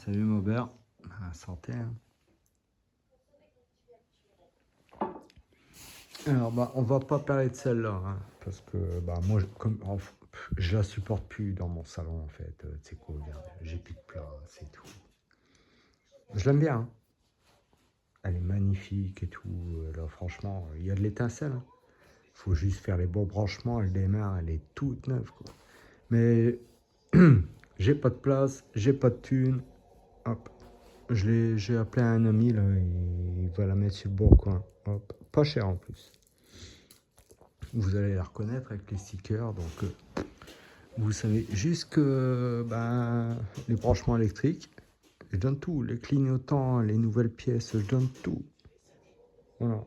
Salut Maubert, santé. Hein. Alors on va pas parler de celle-là, hein, parce que moi je la supporte plus dans mon salon en fait. Tu sais quoi, regarde, j'ai plus de place et tout. Je l'aime bien, hein. Elle est magnifique et tout. Là franchement, il y a de l'étincelle. Hein. Faut juste faire les bons branchements, elle démarre, elle est toute neuve quoi. Mais j'ai pas de place, j'ai pas de thune. Hop. J'ai appelé un ami là, il va la mettre sur le bon coin. Hop. Pas cher en plus. Vous allez la reconnaître avec les stickers. Donc vous savez juste que les branchements électriques, je donne tout. Les clignotants, les nouvelles pièces, je donne tout. Voilà.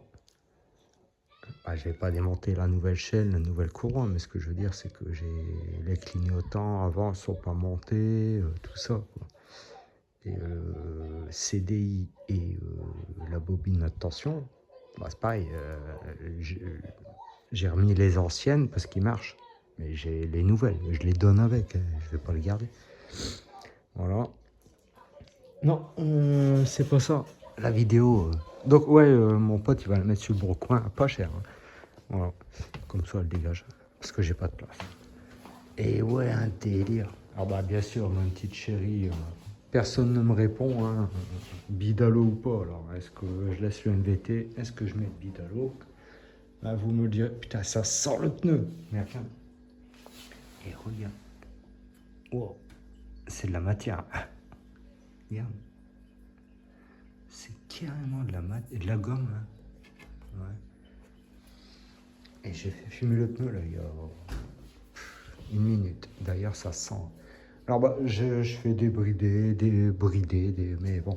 Je vais pas démonter la nouvelle chaîne, la nouvelle couronne, mais ce que je veux dire, c'est que j'ai les clignotants avant, ils sont pas montés, tout ça. Quoi. Et CDI et la bobine à tension, c'est pareil. J'ai remis les anciennes parce qu'ils marchent. Mais j'ai les nouvelles, je les donne avec, hein, je vais pas les garder. Voilà. Non, c'est pas ça. La vidéo. Donc ouais, mon pote il va la mettre sur le bon coin, pas cher. Hein. Voilà. Comme ça elle dégage. Parce que j'ai pas de place. Et ouais, un délire. Alors bien sûr, ma petite chérie, personne ne me répond, hein, Bidalo ou pas. Alors est-ce que je laisse le NVT? Est-ce que je mets le Bidalo? Vous me le direz, putain ça sent le pneu. Mais attends. Et regarde. Wow. C'est de la matière. Regarde. C'est carrément de la gomme. Hein. Ouais. Et j'ai fait fumer le pneu là il y a 1 minute. D'ailleurs ça sent. Alors je fais des bridés, mais bon.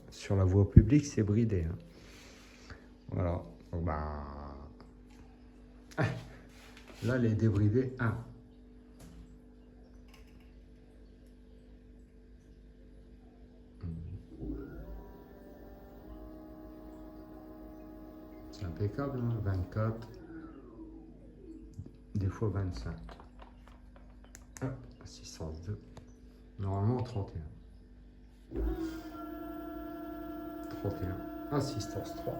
Sur la voie publique c'est bridé. Hein. Voilà. Donc, là les débridés 1. C'est impeccable, hein, 24, des fois 25. Hop, assistance 2. Normalement 31. 31. Assistance 3.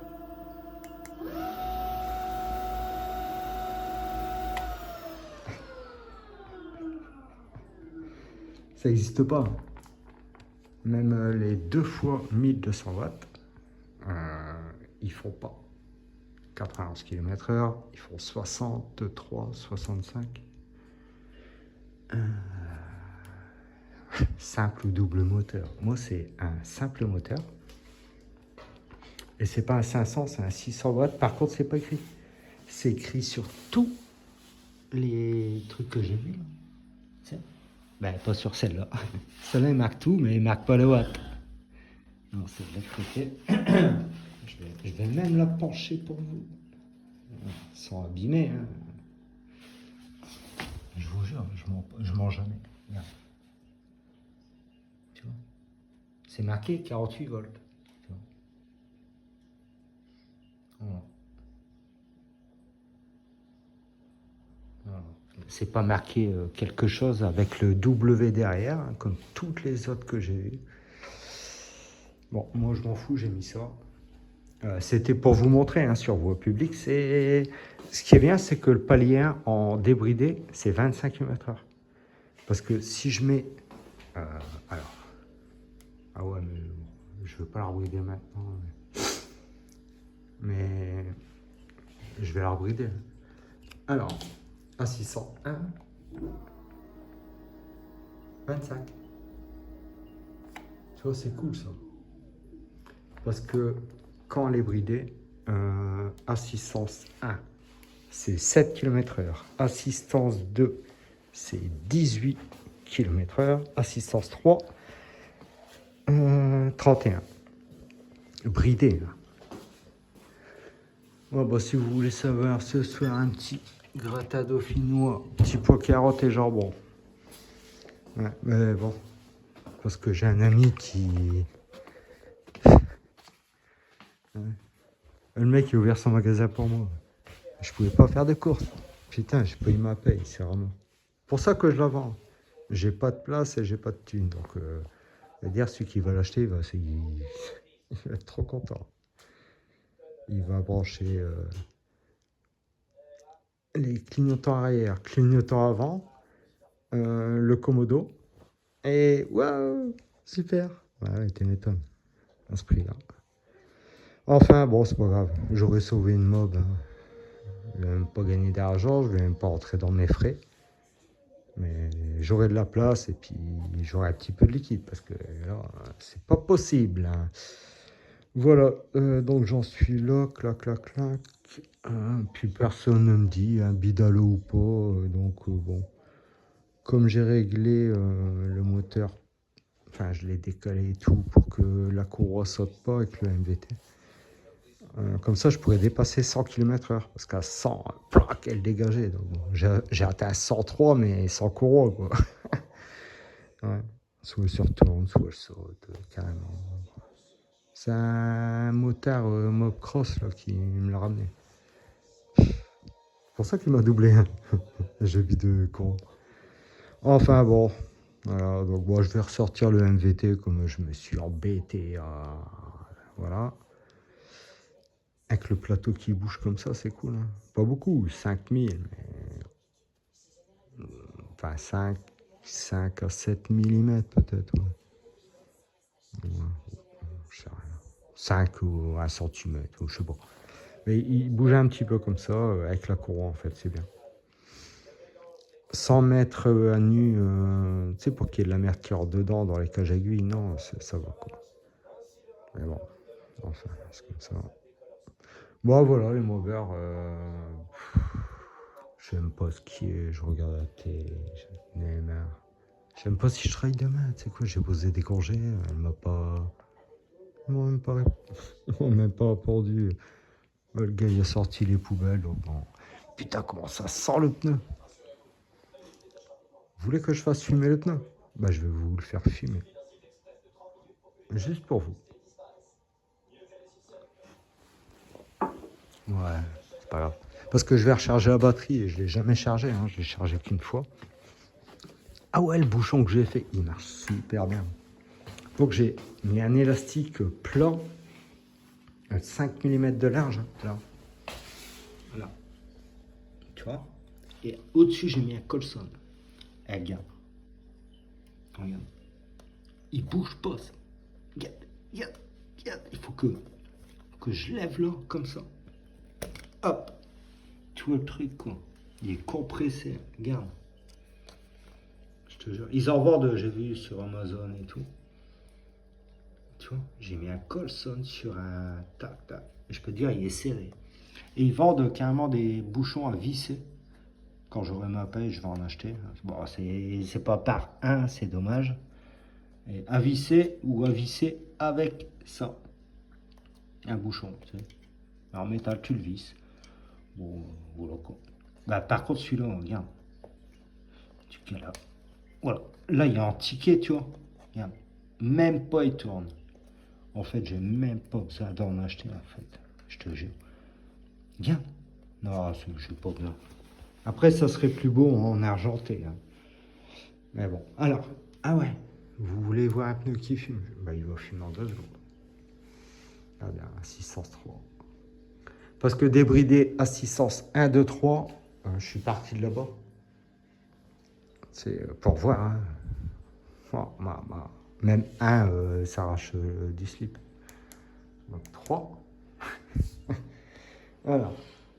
Ça n'existe pas. Même les 2 fois 1200 watts, ils font pas 91 km/h, ils font 63, 65. Simple ou double moteur. Moi, c'est un simple moteur. Et c'est pas un 500, c'est un 600 watts. Par contre, c'est pas écrit. C'est écrit sur tous les trucs que j'ai vus. Pas sur celle-là. Celle-là, il marque tout, mais il marque pas le watt. Non, c'est de l'autre côté. Je vais même la pencher pour vous. Ils sont abîmés. Hein. Je vous jure, je mens jamais. Regarde. Tu vois, c'est marqué 48 volts. Tu vois. Voilà. Voilà. C'est pas marqué quelque chose avec le W derrière, hein, comme toutes les autres que j'ai eues. Bon, moi je m'en fous, j'ai mis ça. C'était pour vous montrer hein, sur voie publique. Ce qui est bien, c'est que le palier en débridé, c'est 25 km/h. Parce que si je mets... alors... Ah ouais, mais je veux pas la rebrider maintenant. Mais je vais la rebrider. Alors, à 601, 25. Tu vois, c'est cool ça. Parce que quand elle est bridée, assistance 1, c'est 7 km/h. Assistance 2, c'est 18 km/h. Assistance 3, 31. Bridé. Bon, si vous voulez savoir ce soir un petit gratin dauphinois, petit pois carottes et jambon. Ouais, mais bon, parce que j'ai un ami qui... Ouais. Le mec il a ouvert son magasin pour moi. Je pouvais pas faire de courses. Putain, j'ai payé ma paye, c'est vraiment... pour ça que je la vends. J'ai pas de place et j'ai pas de thune, donc C'est-à-dire, celui qui va l'acheter, il va être trop content. Il va brancher les clignotants arrière, clignotants avant, le commodo, et waouh, super. Ouais, tu m'étonnes, à ce prix-là. Enfin, bon, c'est pas grave, j'aurais sauvé une mob. Hein. Je vais même pas gagner d'argent, je vais même pas rentrer dans mes frais. Mais j'aurai de la place et puis j'aurai un petit peu de liquide parce que là, c'est pas possible. Hein. Voilà, donc j'en suis là, clac, clac, clac. Puis personne ne me dit un bidalo ou pas. Donc bon, comme j'ai réglé le moteur, enfin je l'ai décalé et tout pour que la courroie saute pas avec le MVT. Comme ça, je pourrais dépasser 100 km/h. Parce qu'à 100, plaque, elle dégageait. Donc, bon, j'ai atteint 103, mais sans courroie, quoi. Ouais. Soit elle se retourne, soit elle saute, carrément. C'est un motard Mob Cross là, qui me l'a ramené. C'est pour ça qu'il m'a doublé. Hein. J'ai vu de con. Enfin bon. Voilà, donc moi je vais ressortir le MVT comme je me suis embêté à... Voilà. Avec le plateau qui bouge comme ça, c'est cool. Hein. Pas beaucoup, 5000, mais... Enfin 5 à 7 mm peut-être. Ouais. Je sais rien. 5 ou 1 cm, ou je sais pas. Mais il bougeait un petit peu comme ça, avec la courroie en fait, c'est bien. Sans mettre à nu, tu sais, pour qu'il y ait de la merde qui rentre dedans dans les cages aiguilles, non, ça va quoi. Mais bon, enfin, c'est comme ça. Bon, voilà, les movers, je n'aime pas ce qui est, je regarde la télé, j'en ai marre. Je sais pas si je travaille demain, tu sais quoi, j'ai posé des congés, elle m'a pas... Ils m'ont même pas, ils m'ont même pas répondu. Le gars, il a sorti les poubelles, donc bon. Putain, comment ça sent le pneu! Vous voulez que je fasse fumer le pneu? Bah, je vais vous le faire fumer. Juste pour vous. Ouais, c'est pas grave. Parce que je vais recharger la batterie et je l'ai jamais chargé, hein. Je l'ai chargé qu'une fois. Ah ouais, le bouchon que j'ai fait, il marche super bien. Donc j'ai mis un élastique plat, 5 mm de large, hein, là. Voilà. Tu vois? Et au-dessus, j'ai mis un colson. Eh, regarde. Regarde. Il bouge pas, ça. Regarde, regarde, regarde. Il faut que je lève là, comme ça. Hop. Tu vois le truc, quoi. Il est compressé. Regarde. Je te jure. Ils en vendent, j'ai vu sur Amazon et tout. Tu vois, j'ai mis un colson sur un tac, tac. Je peux te dire, il est serré. Et ils vendent carrément des bouchons à visser. Quand j'aurai ma paye, je vais en acheter. Bon, c'est pas par un, c'est dommage. Et à visser ou à visser avec ça. Un bouchon, tu sais. En métal, tu le visses. Bon, voilà quoi. Bah, par contre, celui-là, regarde. Tu es là. Voilà. Là, il y a un ticket, tu vois. Regarde. Même pas, il tourne. En fait, j'ai même pas besoin d'en acheter, en fait. Je te jure. Regarde. Non, je sais pas bien. Après, ça serait plus beau en argenté. Hein. Mais bon. Alors, ah ouais. Vous voulez voir un pneu qui fume? Bah, il va fumer en 2 secondes. Regardez, assistance 3. Parce que débridé, assistance 1, 2, 3, je suis parti de là-bas. C'est pour voir. Hein. Oh, même 1 s'arrache du slip. Donc 3. Voilà.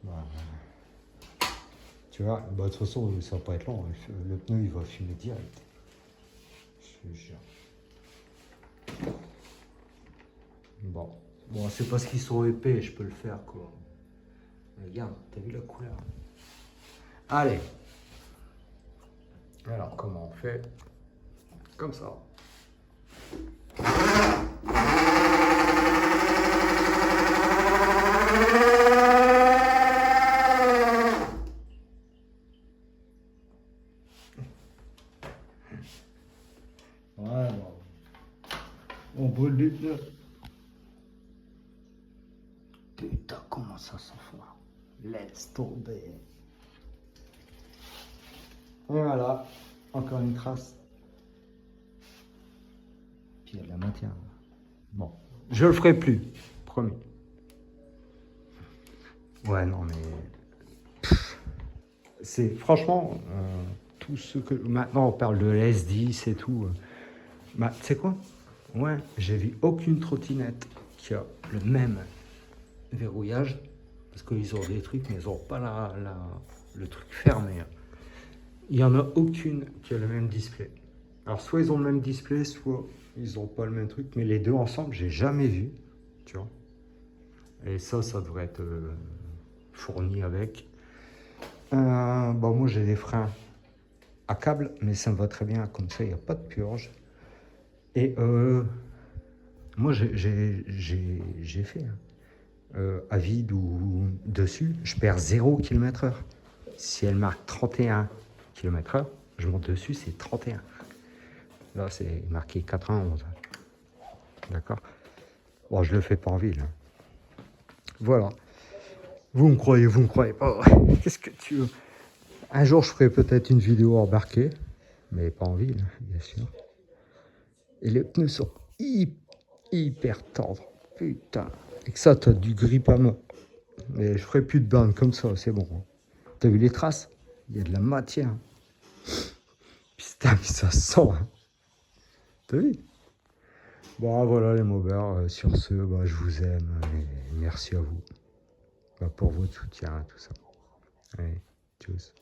Voilà. Tu vois, bah, de toute façon, ça va pas être long. Le pneu, il va fumer direct. Je te jure. Bon, c'est parce qu'ils sont épais, je peux le faire, quoi. Regarde, t'as vu la couleur? Allez. Alors, comment on fait? Comme ça. Voilà. On brûle les pneus. Putain, comment ça s'en fout? Laisse tomber. Et voilà, encore une trace. qu'il y a de la matière. Bon, je le ferai plus, promis. Ouais, non, mais... C'est franchement, tout ce que... Maintenant, on parle de l'S10 et tout. Bah, tu sais quoi? Ouais, j'ai vu aucune trottinette qui a le même verrouillage. Parce qu'ils ont des trucs, mais ils n'ont pas le truc fermé. Il n'y en a aucune qui a le même display. Alors, soit ils ont le même display, soit ils n'ont pas le même truc. Mais les deux ensemble, j'ai jamais vu. Tu vois? Et ça devrait être fourni avec. Bon, moi, j'ai des freins à câble, mais ça me va très bien. Comme ça, il n'y a pas de purge. Et moi, j'ai fait à vide ou dessus, je perds 0 km/h. Si elle marque 31 km/h, je monte dessus, c'est 31. Là, c'est marqué 91. D'accord? Bon, je le fais pas en ville. Hein. Voilà. Vous me croyez pas. Qu'est-ce que tu veux? Un jour, je ferai peut-être une vidéo embarquée, mais pas en ville, bien sûr. Et les pneus sont hyper tendres. Putain. Et que ça, t'as du grip à mort. Mais je ferai plus de bandes comme ça, c'est bon. T'as vu les traces? Il y a de la matière. Putain, mais ça sent. Hein. T'as vu? Bon, voilà les mobbers. Sur ce, bah, je vous aime. Et merci à vous pour votre soutien, tout ça. Allez, tchuss.